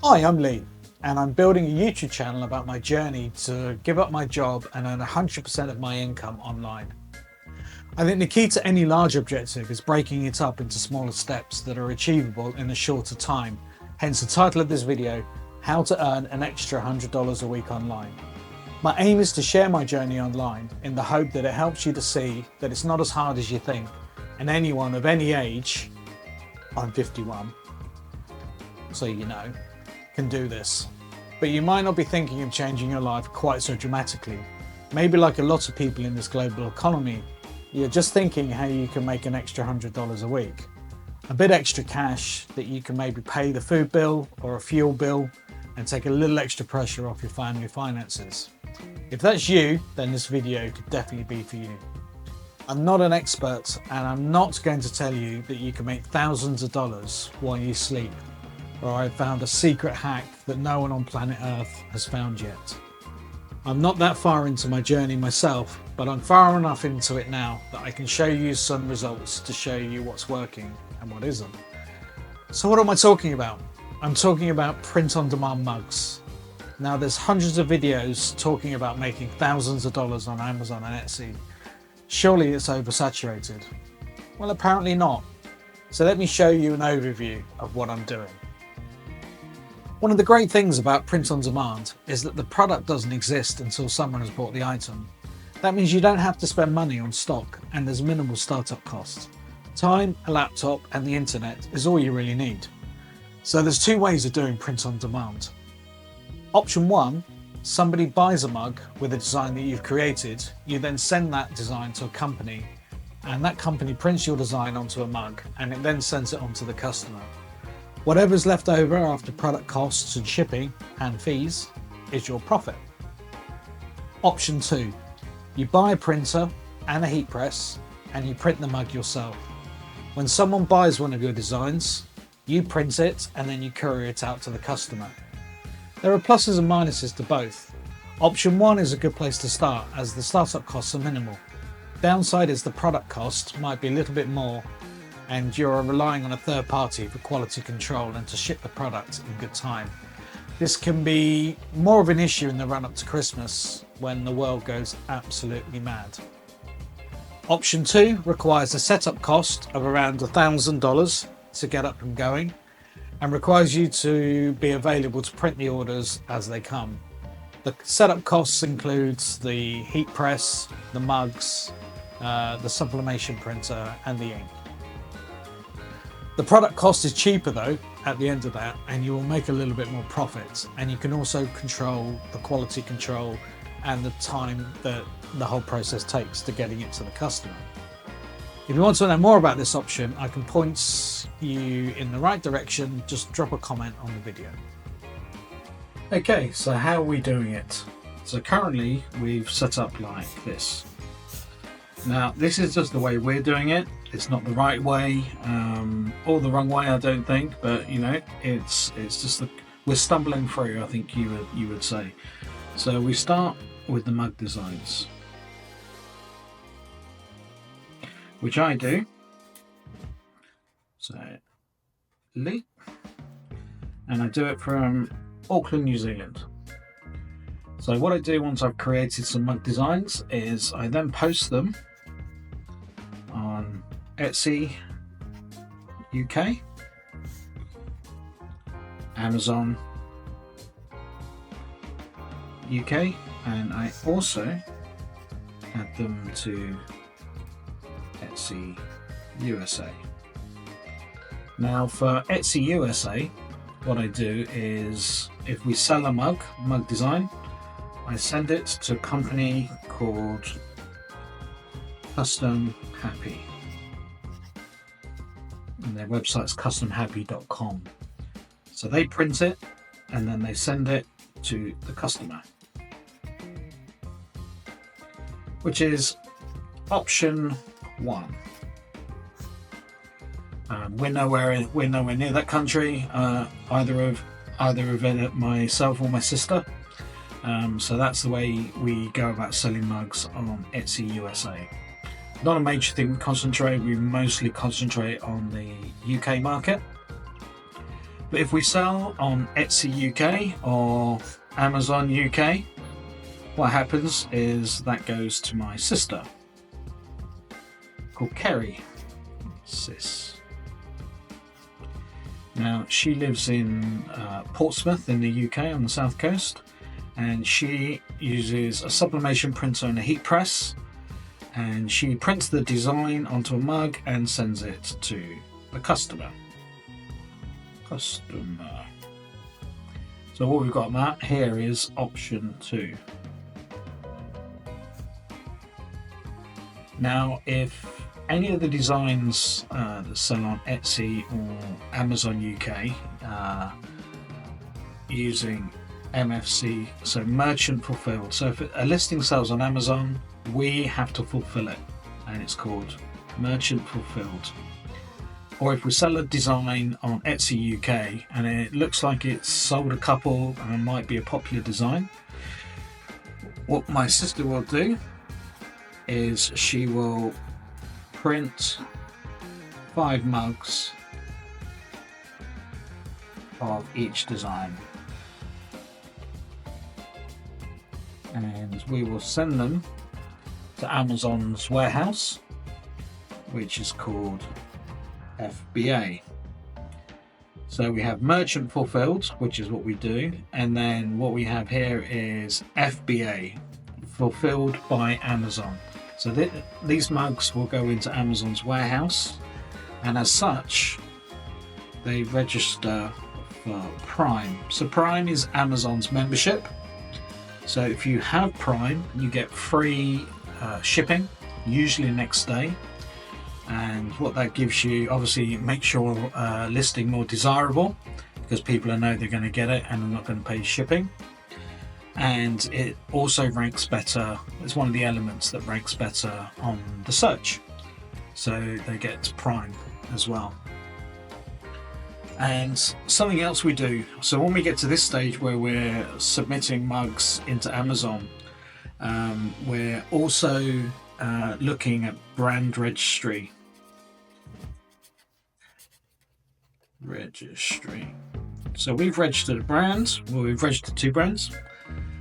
Hi, I'm Lee, and I'm building a YouTube channel about my journey to give up my job and earn 100% of my income online. I think the key to any large objective is breaking it up into smaller steps that are achievable in a shorter time. Hence the title of this video, How to Earn an Extra $100 a Week Online. My aim is to share my journey online in the hope that it helps you to see that it's not as hard as you think, and anyone of any age, I'm 51, so you know, can do this. But you might not be thinking of changing your life quite so dramatically. Maybe like a lot of people in this global economy, you're just thinking how you can make an extra $100 a week. A bit extra cash that you can maybe pay the food bill or a fuel bill and take a little extra pressure off your family finances. If that's you, then this video could definitely be for you. I'm not an expert and I'm not going to tell you that you can make thousands of dollars while you sleep, or I've found a secret hack that no one on planet Earth has found yet. I'm not that far into my journey myself, but I'm far enough into it now that I can show you some results to show you what's working and what isn't. So what am I talking about? I'm talking about print-on-demand mugs. Now there's hundreds of videos talking about making thousands of dollars on Amazon and Etsy. Surely it's oversaturated. Well, apparently not. So let me show you an overview of what I'm doing. One of the great things about print on demand is that the product doesn't exist until someone has bought the item. That means you don't have to spend money on stock and there's minimal startup costs. Time, a laptop and the internet is all you really need. So there's two ways of doing print on demand. Option one, somebody buys a mug with a design that you've created, you then send that design to a company and that company prints your design onto a mug and it then sends it on to the customer. Whatever's left over after product costs and shipping and fees is your profit. Option two, you buy a printer and a heat press and you print the mug yourself. When someone buys one of your designs, you print it and then you courier it out to the customer. There are pluses and minuses to both. Option one is a good place to start as the startup costs are minimal. Downside is the product cost might be a little bit more and you're relying on a third party for quality control and to ship the product in good time. This can be more of an issue in the run up to Christmas when the world goes absolutely mad. Option two requires a setup cost of around $1,000 to get up and going and requires you to be available to print the orders as they come. The setup costs includes the heat press, the mugs, the sublimation printer and the ink. The product cost is cheaper though at the end of that and you will make a little bit more profit, and you can also control the quality control and the time that the whole process takes to getting it to the customer. If you want to know more about this option, I can point you in the right direction. Just drop a comment on the video. Okay, so how are we doing it? So currently we've set up like this. Now this is just the way we're doing it. It's not the right way or the wrong way, I don't think, but you know, it's just we're stumbling through, I think you would say. So we start with the mug designs, which I do. So Lee, and I do it from Auckland, New Zealand. So what I do once I've created some mug designs is I then post them on Etsy UK, Amazon UK, and I also add them to Etsy USA. Now for Etsy USA, what I do is if we sell a mug design, I send it to a company called Custom Happy, and their website's customhappy.com. So they print it and then they send it to the customer, which is option one. We're nowhere near that country, either of myself or my sister. So that's the way we go about selling mugs on Etsy USA. Not a major thing we concentrate. We mostly concentrate on the UK market. But if we sell on Etsy UK or Amazon UK, what happens is that goes to my sister called Kerry. Sis. Now she lives in Portsmouth in the UK on the south coast, and she uses a sublimation printer and a heat press, and she prints the design onto a mug and sends it to the customer. So what we've got that here is option 2. Now if any of the designs that sell on Etsy or Amazon UK using MFC, so merchant fulfilled, so if a listing sells on Amazon, we have to fulfill it, and it's called merchant fulfilled. Or if we sell a design on Etsy UK and it looks like it's sold a couple and might be a popular design, what my sister will do is she will print 5 mugs of each design, and we will send them to Amazon's warehouse, which is called FBA. So we have merchant fulfilled, which is what we do, and then what we have here is FBA, fulfilled by Amazon. So these mugs will go into Amazon's warehouse, and as such they register for Prime. So Prime is Amazon's membership. So if you have Prime, you get free shipping, usually next day. And what that gives you, obviously, makes your listing more desirable because people know they're going to get it and they're not going to pay shipping. And it also ranks better. It's one of the elements that ranks better on the search. So they get Prime as well. And something else we do, so when we get to this stage where we're submitting mugs into Amazon, we're also looking at brand registry. So we've registered a brand, well, we've registered 2 brands,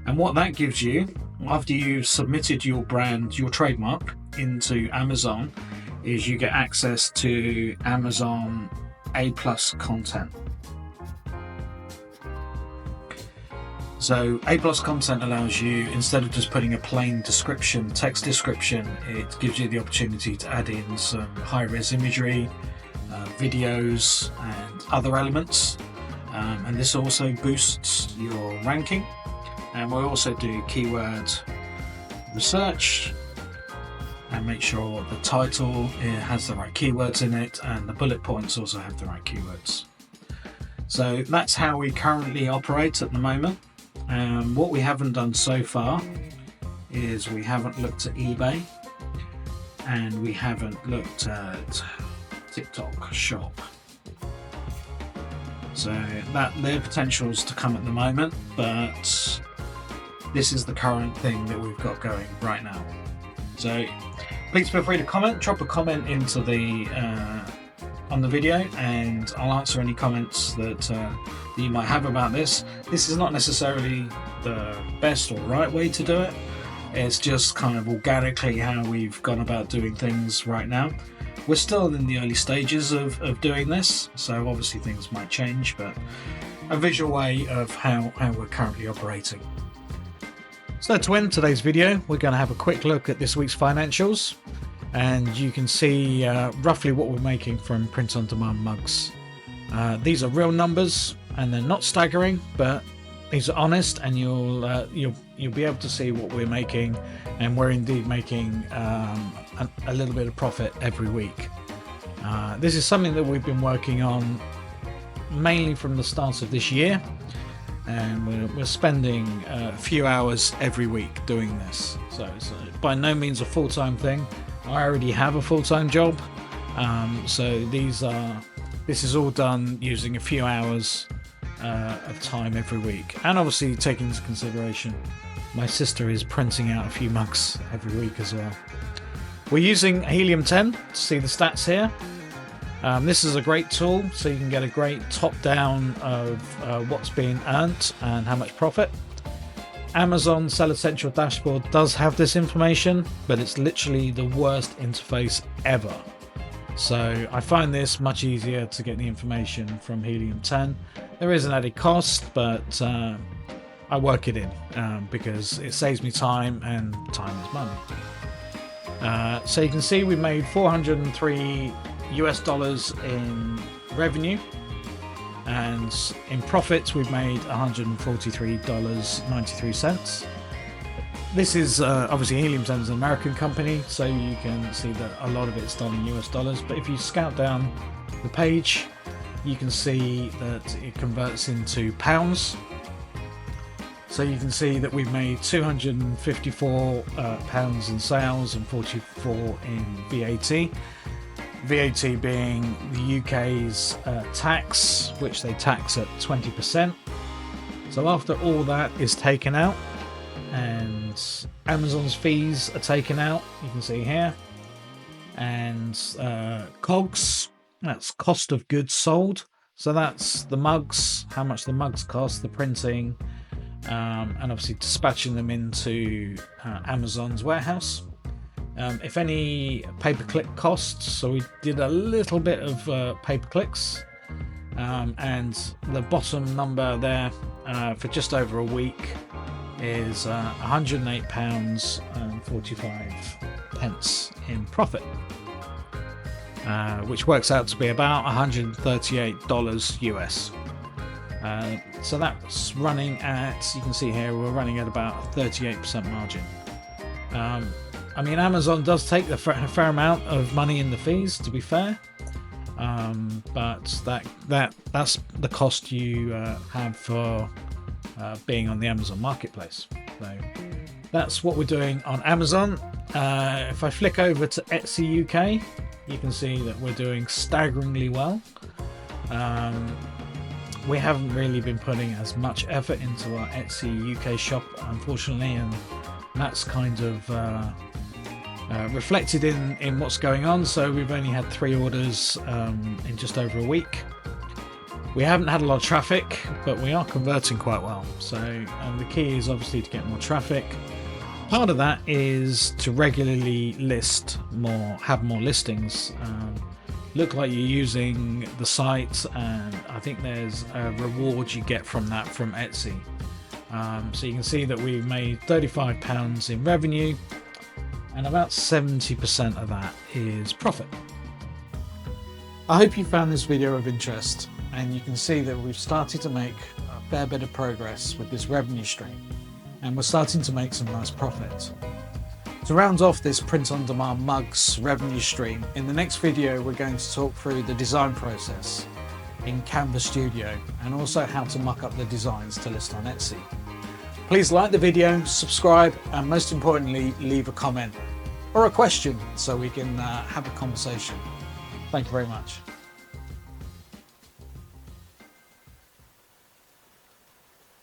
and what that gives you after you've submitted your brand, your trademark, into Amazon, is you get access to Amazon A+ content. So A+ content allows you, instead of just putting a plain description, text description, it gives you the opportunity to add in some high-res imagery, videos and other elements, and this also boosts your ranking. And we'll also do keyword research and make sure the title has the right keywords in it, and the bullet points also have the right keywords. So that's how we currently operate at the moment. What we haven't done so far is we haven't looked at eBay, and we haven't looked at TikTok Shop. So that their potentials to come at the moment, but this is the current thing that we've got going right now. So please feel free to comment, drop a comment into the on the video, and I'll answer any comments that you might have about this. This is not necessarily the best or right way to do it. It's just kind of organically how we've gone about doing things right now. We're still in the early stages of doing this, so obviously things might change, but a visual way of how we're currently operating. So to end today's video, we're going to have a quick look at this week's financials, and you can see roughly what we're making from print-on-demand mugs. These are real numbers, and they're not staggering, but these are honest, and you'll be able to see what we're making, and we're indeed making a little bit of profit every week. This is something that we've been working on mainly from the start of this year, and we're spending a few hours every week doing this. So it's by no means a full-time thing. I already have a full-time job, so this is all done using a few hours of time every week, and obviously taking into consideration my sister is printing out a few mugs every week as well. We're using helium-10 to see the stats here, This is a great tool, so you can get a great top-down of what's being earned and how much profit. Amazon Seller Central dashboard does have this information, but it's literally the worst interface ever. So I find this much easier to get the information from Helium 10. There is an added cost, but I work it in because it saves me time, and time is money. So you can see we made $403 in revenue, and in profits we've made $143.93. This is obviously Helium 10 is an American company, so you can see that a lot of it's done in US dollars, but if you scout down the page you can see that it converts into pounds. So you can see that we've made £254 in sales and 44 in VAT. VAT being the UK's tax, which they tax at 20%. So after all that is taken out and Amazon's fees are taken out, you can see here, and COGS, that's cost of goods sold. So that's the mugs, how much the mugs cost, the printing, and obviously dispatching them into Amazon's warehouse. If any pay-per-click costs, so we did a little bit of pay-per-clicks, and the bottom number there for just over a week is £108.45 in profit, which works out to be about $138 US. So that's running at, you can see here, we're running at about a 38% margin. I mean, Amazon does take a fair amount of money in the fees, to be fair, but that's the cost you have for being on the Amazon marketplace. So that's what we're doing on Amazon. If I flick over to Etsy UK, you can see that we're doing staggeringly well. We haven't really been putting as much effort into our Etsy UK shop, unfortunately, and that's kind of reflected in what's going on. So we've only had 3 orders in just over a week. We haven't had a lot of traffic, but we are converting quite well. So the key is obviously to get more traffic. Part of that is to regularly list more, have more listings. Look like you're using the site, and I think there's a reward you get from that from Etsy. So you can see that we made £35 in revenue, and about 70% of that is profit. I hope you found this video of interest, and you can see that we've started to make a fair bit of progress with this revenue stream, and we're starting to make some nice profit. To round off this print-on-demand mugs revenue stream, in the next video we're going to talk through the design process in Canva Studio, and also how to muck up the designs to list on Etsy. Please like the video, subscribe, and most importantly leave a comment or a question so we can have a conversation. Thank you very much.